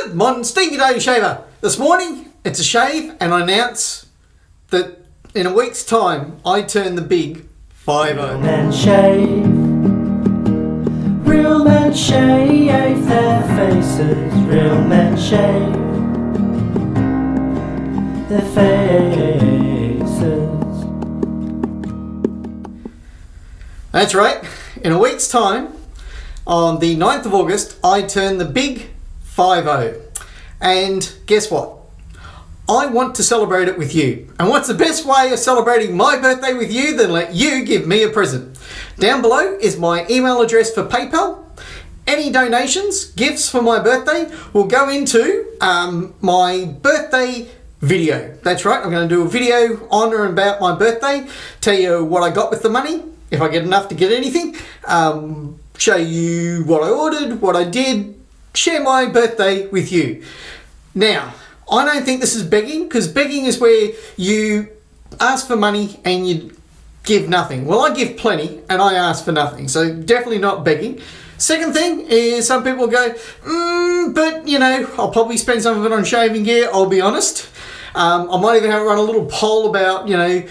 Good morning, Stevie Daily Shaver. This morning, it's a shave, and I announce that in a week's time, I turn the big 5-0. Real men shave. Real men shave their faces. Real men shave their faces. That's right. In a week's time, on the 9th of August, I turn the big 5-0. And guess what? I want to celebrate it with you. And what's the best way of celebrating my birthday with you than let you give me a present? Down below is my email address for PayPal. Any donations, gifts for my birthday will go into my birthday video. That's right, I'm going to do a video on or about my birthday, tell you what I got with the money, if I get enough to get anything, show you what I ordered, what I did, share my birthday with you. Now, I don't think this is begging, because begging is where you ask for money and you give nothing. Well, I give plenty and I ask for nothing, so definitely not begging. Second thing is some people go, but you know, I'll probably spend some of it on shaving gear, I'll be honest. I might even run a little poll about, you know,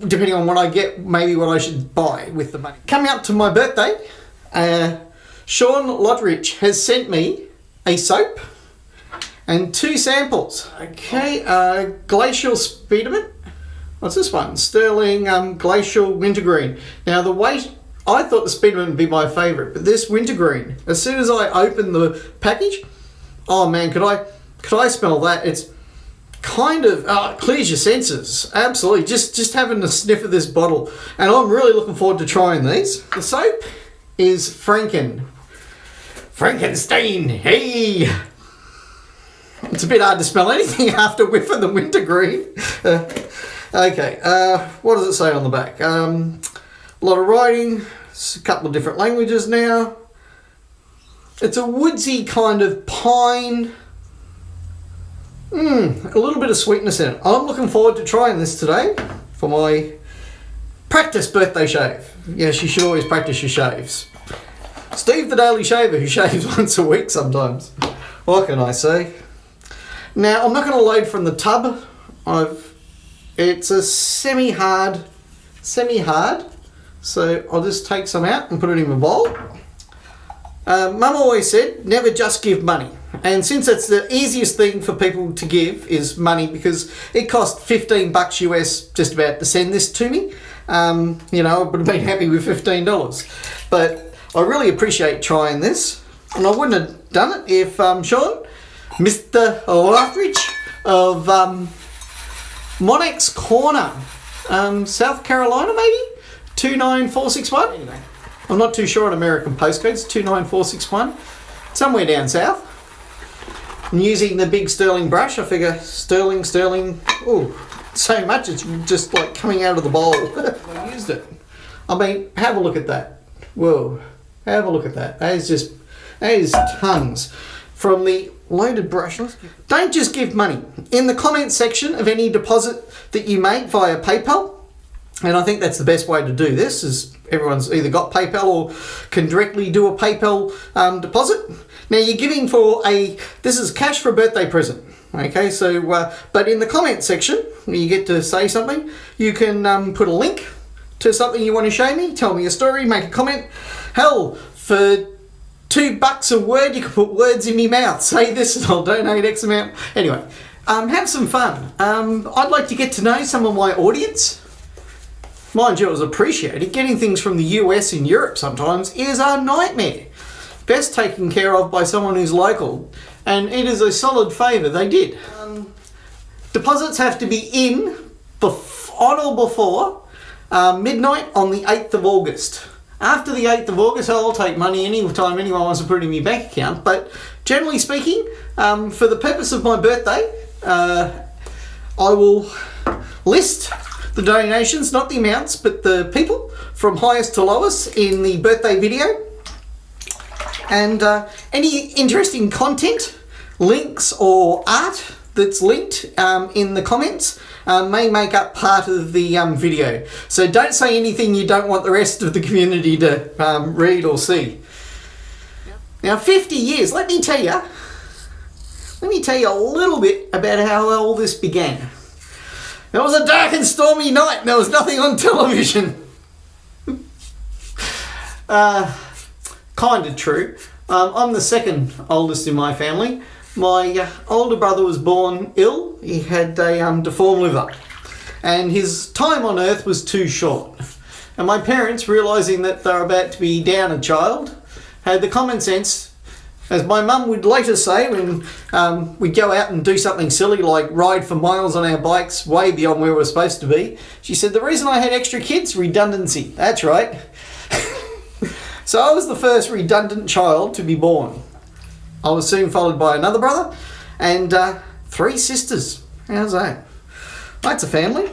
depending on what I get, maybe what I should buy with the money. Coming up to my birthday, Sean Lodrich has sent me a soap and 2 samples. Okay, Glacial Spearmint. What's this one? Sterling Glacial Wintergreen. Now the weight, I thought the Spearmint would be my favourite, but this Wintergreen, as soon as I open the package, oh man, could I smell that? It's kind of clears your senses. Absolutely, just having a sniff of this bottle, and I'm really looking forward to trying these. The soap is Frankenstein. Hey, it's a bit hard to smell anything after whiffing the wintergreen. Okay, what does it say on the back? A lot of writing, it's a couple of different languages now. It's a woodsy kind of pine. A little bit of sweetness in it. I'm looking forward to trying this today for my practice birthday shave. Yes, you should always practice your shaves. Steve the Daily Shaver, who shaves once a week sometimes. What can I say? Now, I'm not going to load from the tub. It's a semi-hard, so I'll just take some out and put it in my bowl. Mum always said, never just give money. And since it's the easiest thing for people to give is money, because it cost $15 US just about to send this to me, you know, I would have been happy with $15. But I really appreciate trying this, and I wouldn't have done it if Sean, Mr. Lodrich of Monarch's Corner, South Carolina maybe, 29461. Anyway, I'm not too sure on American postcodes, 29461, somewhere down south. I'm using the big Sterling brush. I figure Sterling, ooh, so much it's just like coming out of the bowl. I used it. I mean, have a look at that. Whoa, have a look at that. That is tons from the loaded brush. Don't just give money. In the comment section of any deposit that you make via PayPal, and I think that's the best way to do this, is everyone's either got PayPal or can directly do a PayPal deposit. Now you're giving this is cash for a birthday present. Okay, so, but in the comment section, you get to say something. You can put a link to something you want to show me, tell me a story, make a comment. Hell, for $2 a word, you can put words in my mouth. Say this and I'll donate X amount. Anyway, have some fun. I'd like to get to know some of my audience. Mind you, it was appreciated. Getting things from the US and Europe sometimes is a nightmare. Best taken care of by someone who's local, and it is a solid favour they did. Deposits have to be in on or before midnight on the 8th of August. After the 8th of August, I'll take money anytime anyone wants to put it in my bank account, but generally speaking, for the purpose of my birthday, I will list the donations, not the amounts, but the people from highest to lowest in the birthday video. And any interesting content, links or art that's linked in the comments may make up part of the video. So don't say anything you don't want the rest of the community to read or see. Now 50 years, let me tell you, let me tell you a little bit about how all this began. It was a dark and stormy night and there was nothing on television. Kind of true. I'm the second oldest in my family. My older brother was born ill. He had a deformed liver. And his time on earth was too short. And my parents, realising that they were about to be down a child, had the common sense, as my mum would later say when we'd go out and do something silly like ride for miles on our bikes way beyond where we were supposed to be. She said, the reason I had extra kids, redundancy. That's right. So I was the first redundant child to be born. I was soon followed by another brother and 3 sisters. How's that? That's a family.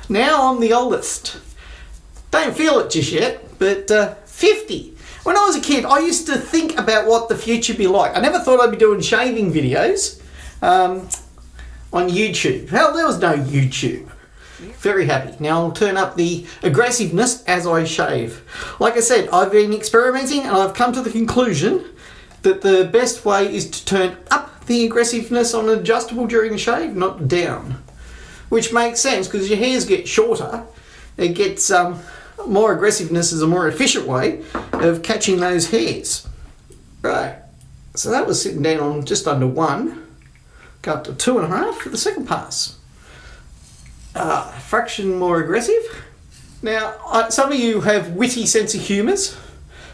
Now I'm the oldest. Don't feel it just yet, but 50. When I was a kid, I used to think about what the future would be like. I never thought I'd be doing shaving videos on YouTube. Hell, there was no YouTube. Very happy. Now I'll turn up the aggressiveness as I shave. Like I said, I've been experimenting and I've come to the conclusion that the best way is to turn up the aggressiveness on adjustable during a shave, not down. Which makes sense because your hairs get shorter. It gets more aggressiveness is a more efficient way of catching those hairs. Right. So that was sitting down on just under 1. Go up to 2.5 for the second pass. Fraction more aggressive. Now, some of you have witty sense of humours.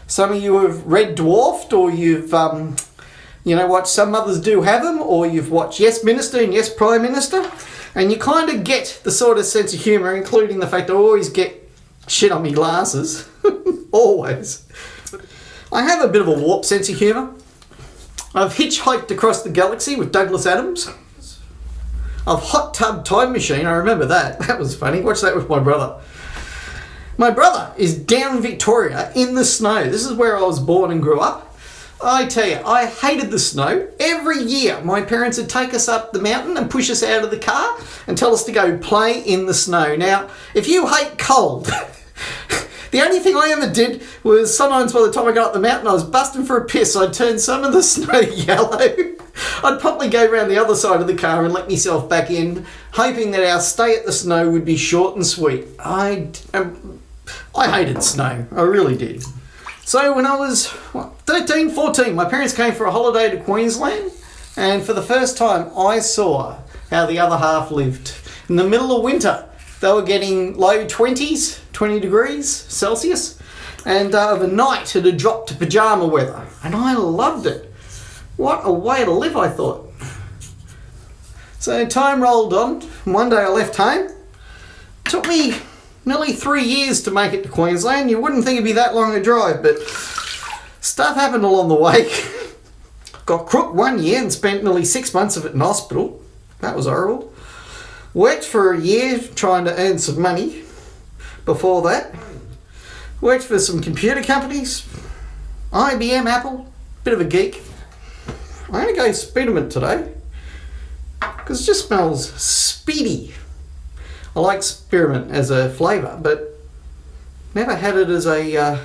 Some of you have Red Dwarfed, or you've, watched Some Mothers Do Have Them, or you've watched Yes Minister and Yes Prime Minister, and you kind of get the sort of sense of humour, including the fact I always get shit on me glasses. Always. I have a bit of a warped sense of humour. I've hitchhiked across the galaxy with Douglas Adams. I've hot tub time machine, I remember that. That was funny. Watched that with my brother. My brother is down Victoria in the snow. This is where I was born and grew up. I tell you, I hated the snow. Every year, my parents would take us up the mountain and push us out of the car and tell us to go play in the snow. Now, if you hate cold, the only thing I ever did was sometimes by the time I got up the mountain, I was busting for a piss. I'd turn some of the snow yellow. I'd probably go around the other side of the car and let myself back in, hoping that our stay at the snow would be short and sweet. I hated snow. I really did. So when I was 13, 14, my parents came for a holiday to Queensland, and for the first time I saw how the other half lived. In the middle of winter, they were getting low 20s, 20 degrees Celsius, and overnight it had dropped to pyjama weather, and I loved it. What a way to live, I thought. So time rolled on, and one day I left home. It took me nearly 3 years to make it to Queensland. You wouldn't think it'd be that long a drive, but stuff happened along the way. Got crook 1 year and spent nearly 6 months of it in hospital. That was horrible. Worked for a year trying to earn some money. Before that, worked for some computer companies, IBM, Apple, bit of a geek. I'm going to go spearmint today because it just smells speedy. I like spearmint as a flavour, but never had it as an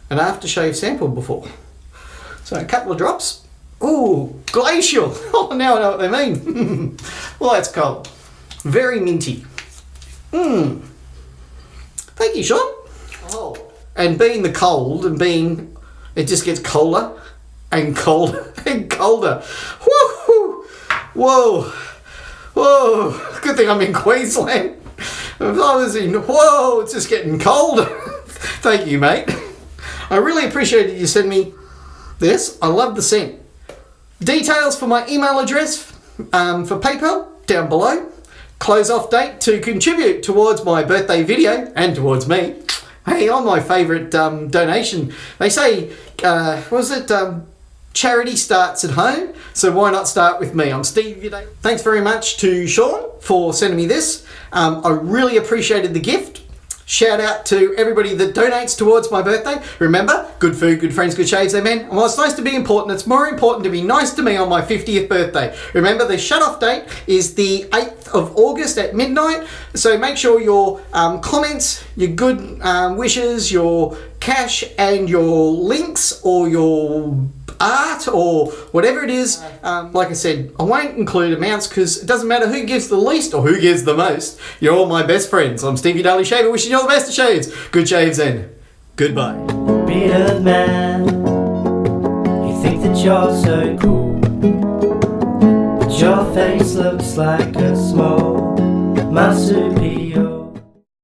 aftershave sample before. So a couple of drops. Ooh, glacial. Oh, now I know what they mean. Well, that's cold. Very minty. Thank you, Sean. Oh. And being the cold and being, it just gets colder and colder and colder. Woo! Whoa. Whoa. Good thing I'm in Queensland. If I was in, whoa, it's just getting colder. Thank you, mate. I really appreciated you sending me this. I love the scent. Details for my email address for PayPal down below. Close off date to contribute towards my birthday video and towards me. Hey, I'm my favourite donation. They say, charity starts at home, so why not start with me? I'm Steve Uday. Thanks very much to Sean for sending me this. I really appreciated the gift. Shout out to everybody that donates towards my birthday. Remember, good food, good friends, good shaves, amen. And while it's nice to be important, it's more important to be nice to me on my 50th birthday. Remember, the shut-off date is the 8th of August at midnight. So make sure your comments, your good wishes, your cash and your links or your art or whatever it is. Like I said, I won't include amounts because it doesn't matter who gives the least or who gives the most. You're all my best friends. I'm Stevie Daly Shaver, wishing you all the best of shaves. Good shaves and goodbye. Bearded man, you think that you're so cool, but your face looks like a small marsupial.